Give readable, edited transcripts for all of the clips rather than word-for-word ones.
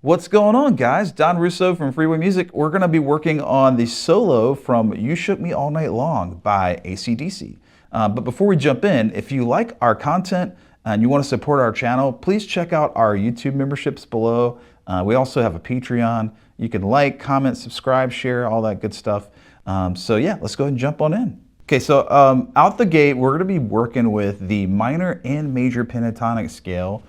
What's going on, guys? Don Russo from Freeway Music. We're going to be working on the solo from You Shook Me All Night Long by AC/DC. But before we jump in, if you like our content and you want to support our channel, please check out our YouTube memberships below. We also have a Patreon. You can like, comment, subscribe, share, all that good stuff. So yeah, let's go ahead and jump on in. Okay, so out the gate, we're going to be working with the minor and major pentatonic scale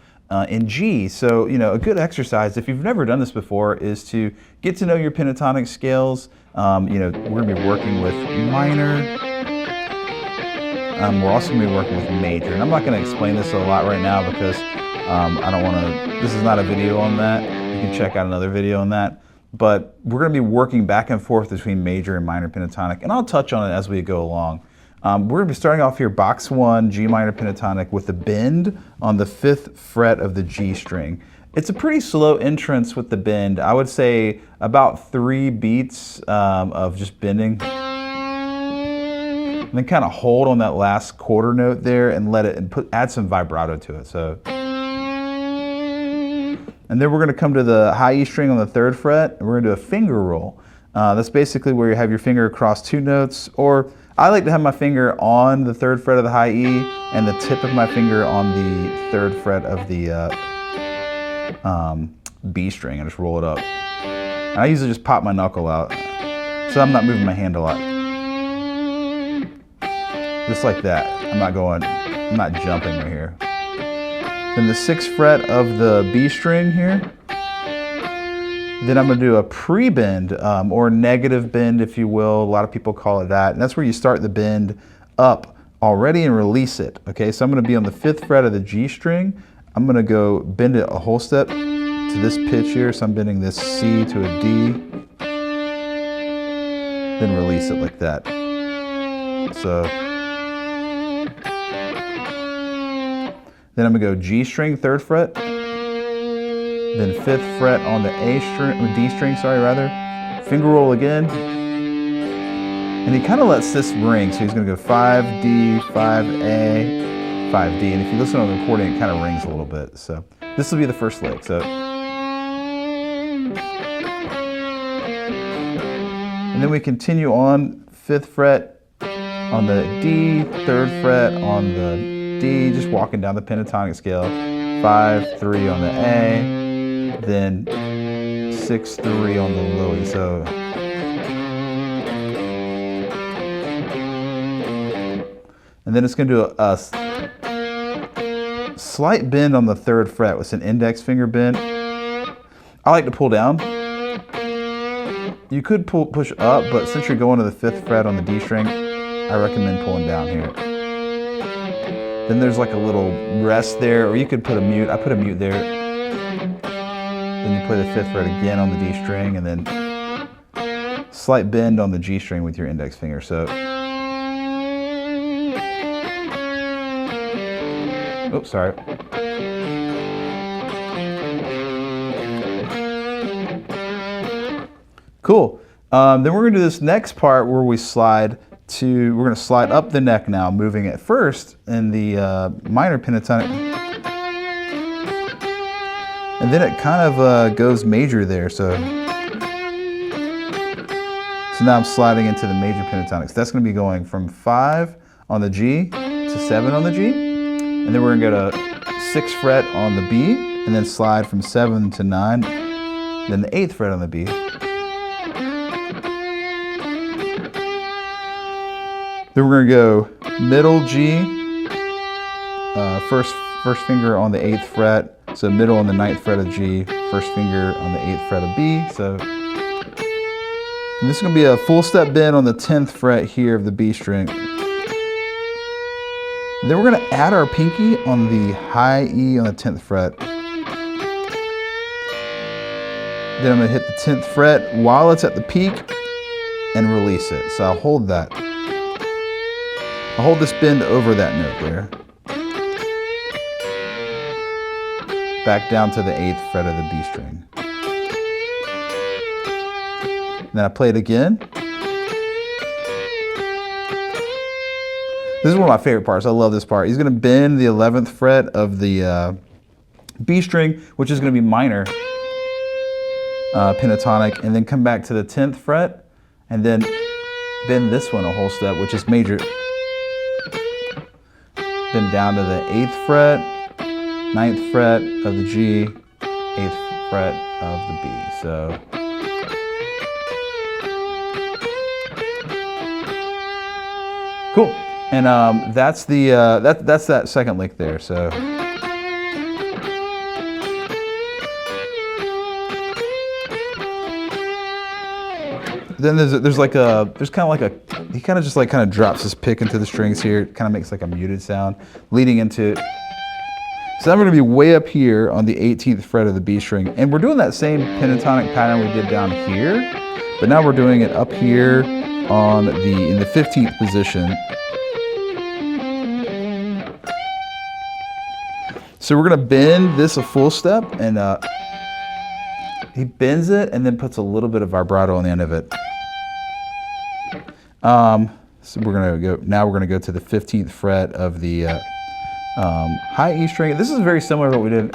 in G. So, you know, a good exercise, if you've never done this before, is to get to know your pentatonic scales. You know, we're going to be working with minor. We're also going to be working with major. And I'm not going to explain this a lot right now because I don't want to, this is not a video on that. You can check out another video on that. But we're going to be working back and forth between major and minor pentatonic. And I'll touch on it as we go along. We're going to be starting off here, box 1, G minor pentatonic, with the bend on the 5th fret of the G string. It's a pretty slow entrance with the bend. I would say about 3 beats of just bending. And then kind of hold on that last quarter note there and let it, and add some vibrato to it. So, and then we're going to come to the high E string on the 3rd fret, and we're going to do a finger roll. That's basically where you have your finger across 2 notes, or I like to have my finger on the 3rd fret of the high E and the tip of my finger on the 3rd fret of the B string. I just roll it up. And I usually just pop my knuckle out, so I'm not moving my hand a lot. Just like that. I'm not jumping right here. Then the 6th fret of the B string here. Then I'm going to do a pre-bend, or negative bend, if you will. A lot of people call it that. And that's where you start the bend up already and release it. Okay, so I'm going to be on the 5th fret of the G string. I'm going to go bend it a whole step to this pitch here. So I'm bending this C to a D. Then release it like that. So then I'm going to go G string, 3rd fret. Then 5th fret on the A string, or D string, sorry, rather. Finger roll again. And he kind of lets this ring, so he's going to go 5D, 5A, 5D. And if you listen on the recording, it kind of rings a little bit. So this will be the first lick. So, and then we continue on 5th fret on the D, 3rd fret on the D, just walking down the pentatonic scale. 5, 3 on the A. Then 6, 3 on the low E. So, and then it's going to do a slight bend on the 3rd fret with an index finger bend. I like to pull down. You could push up, but since you're going to the 5th fret on the D string, I recommend pulling down here. Then there's like a little rest there, or you could put a mute. I put a mute there. Then you play the 5th fret again on the D string, and then slight bend on the G string with your index finger. So, oops, sorry. Cool. Then we're going to do this next part where we slide to, we're going to slide up the neck now, moving it first in the minor pentatonic. And then it kind of goes major there, so now I'm sliding into the major pentatonics. That's going to be going from 5 on the G to 7 on the G, and then we're going to go to 6th fret on the B, and then slide from 7 to 9, then the 8th fret on the B. Then we're going to go middle G, first finger on the 8th fret. So middle on the 9th fret of G, first finger on the 8th fret of B. So And this is going to be a full step bend on the 10th fret here of the B string. And then we're going to add our pinky on the high E on the 10th fret. Then I'm going to hit the 10th fret while it's at the peak and release it. So I'll hold that. I'll hold this bend over that note there. Back down to the 8th fret of the B string. And then I play it again. This is one of my favorite parts. I love this part. He's going to bend the 11th fret of the B string, which is going to be minor pentatonic, and then come back to the 10th fret, and then bend this one a whole step, which is major. Then down to the 8th fret, 9th fret of the G, 8th fret of the B. So cool. And that's the that's that second lick there. So then there's kind of like a, he kind of just like drops his pick into the strings here. It kind of makes like a muted sound leading into. So I'm going to be way up here on the 18th fret of the B string, and we're doing that same pentatonic pattern we did down here, but now we're doing it up here on in the 15th position. So we're going to bend this a full step, and he bends it and then puts a little bit of vibrato on the end of it. So we're going to go to the 15th fret of the high E string. This is very similar to what we did.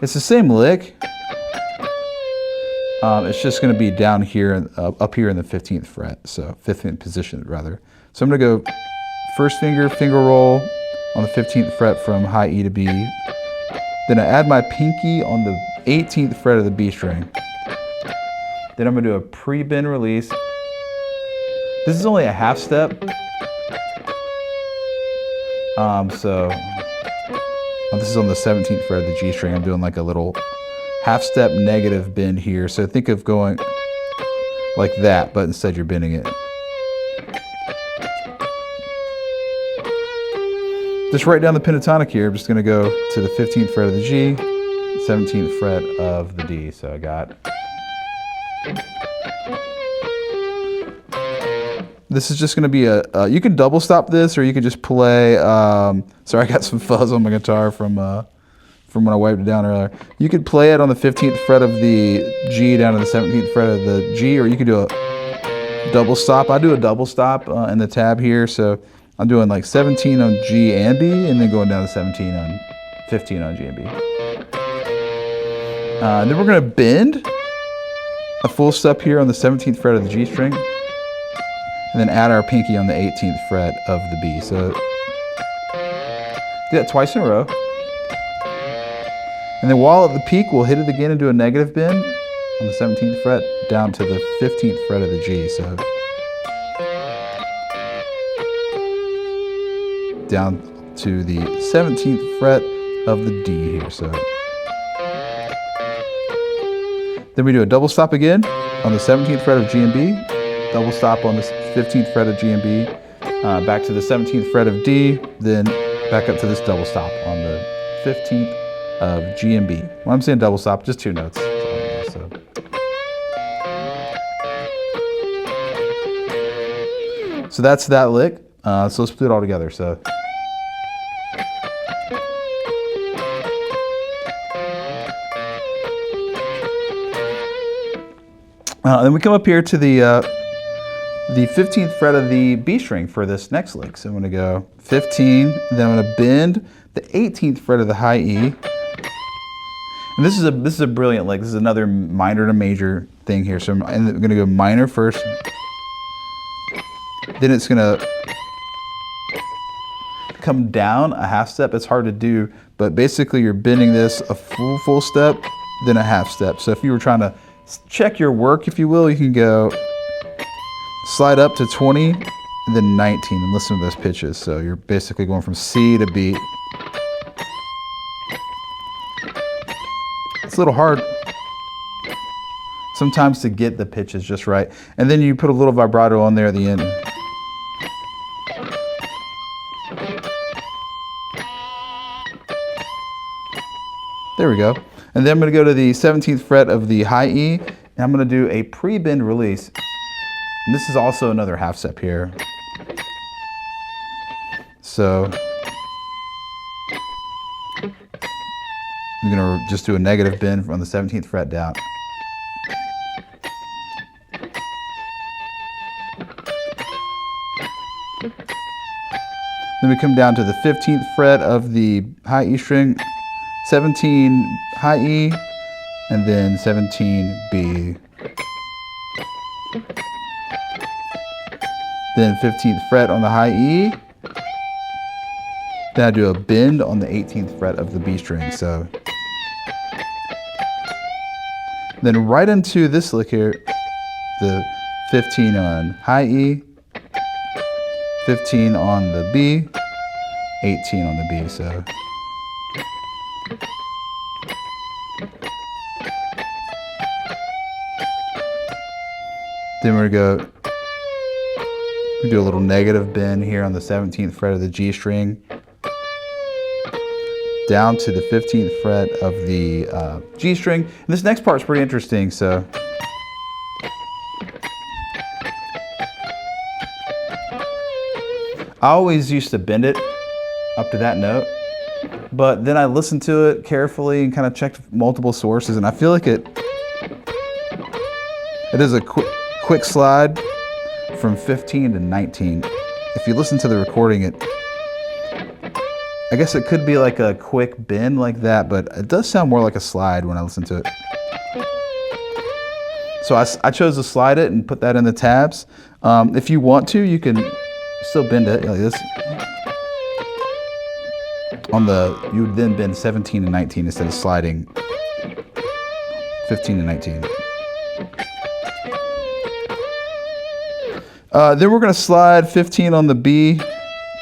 It's the same lick. It's just going to be down here, up here in the 15th fret, so 15th position rather. So I'm going to go first finger roll on the 15th fret from high E to B. Then I add my pinky on the 18th fret of the B string. Then I'm going to do a pre-bend release. This is only a half step. This is on the 17th fret of the G string. I'm doing like a little half step negative bend here. So think of going like that, but instead you're bending it. Just write down the pentatonic here. I'm just going to go to the 15th fret of the G, 17th fret of the D. So I got. This is just going to be you can double stop this, or you can just play. Sorry, I got some fuzz on my guitar from when I wiped it down earlier. You could play it on the 15th fret of the G down to the 17th fret of the G, or you could do a double stop. I do a double stop in the tab here, so I'm doing like 17 on G and B, and then going down to 17 on 15 on G and B. Then we're going to bend a full step here on the 17th fret of the G string, and then add our pinky on the 18th fret of the B. So do that twice in a row. And then while at the peak, we'll hit it again and do a negative bend on the 17th fret down to the 15th fret of the G. So down to the 17th fret of the D here. So then we do a double stop again on the 17th fret of G and B, double stop on the 15th fret of G and B, back to the 17th fret of D, then back up to this double stop on the 15th of G and B. When I'm saying double stop, just two notes. So that's that lick. So let's put it all together. So. Then we come up here to the 15th fret of the B string for this next lick. So I'm going to go 15, then I'm going to bend the 18th fret of the high E. And this is a brilliant lick. This is another minor to major thing here. So I'm going to go minor first. Then it's going to come down a half step. It's hard to do, but basically you're bending this a full step, then a half step. So if you were trying to check your work, if you will, you can go slide up to 20 and then 19 and listen to those pitches. So you're basically going from C to B. It's a little hard. sometimes to get the pitches just right. And then you put a little vibrato on there at the end. There we go. And then I'm going to go to the 17th fret of the high E, and I'm going to do a pre-bend release. And this is also another half step here. So I'm going to just do a negative bend from the 17th fret down. Then we come down to the 15th fret of the high E string, 17 high E, and then 17 B. Then 15th fret on the high E. Then I do a bend on the 18th fret of the B string. So then right into this lick here, the 15 on high E, 15 on the B, 18 on the B. So then we're going to go, we do a little negative bend here on the 17th fret of the G string, down to the 15th fret of the G string. And this next part is pretty interesting. So I always used to bend it up to that note, but then I listened to it carefully and kind of checked multiple sources, and I feel like it is a quick slide from 15 to 19. If you listen to the recording, I guess it could be like a quick bend like that, but it does sound more like a slide when I listen to it. So I chose to slide it and put that in the tabs. If you want to, you can still bend it like this. You would then bend 17 and 19 instead of sliding 15 and 19. Then we're going to slide 15 on the B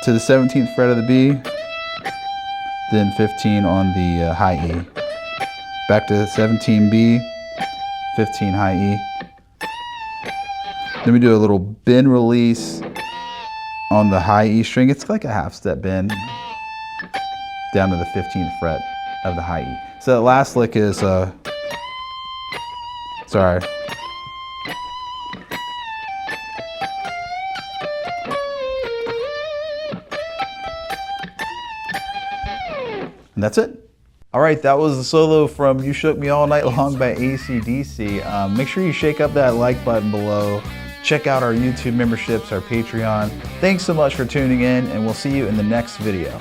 to the 17th fret of the B, then 15 on the high E. Back to 17 B, 15 high E. Then we do a little bend release on the high E string. It's like a half step bend down to the 15th fret of the high E. So that last lick is, sorry. And that's it. All right, that was the solo from You Shook Me All Night Long by AC/DC. Make sure you shake up that like button below. Check out our YouTube memberships, our Patreon. Thanks so much for tuning in, and we'll see you in the next video.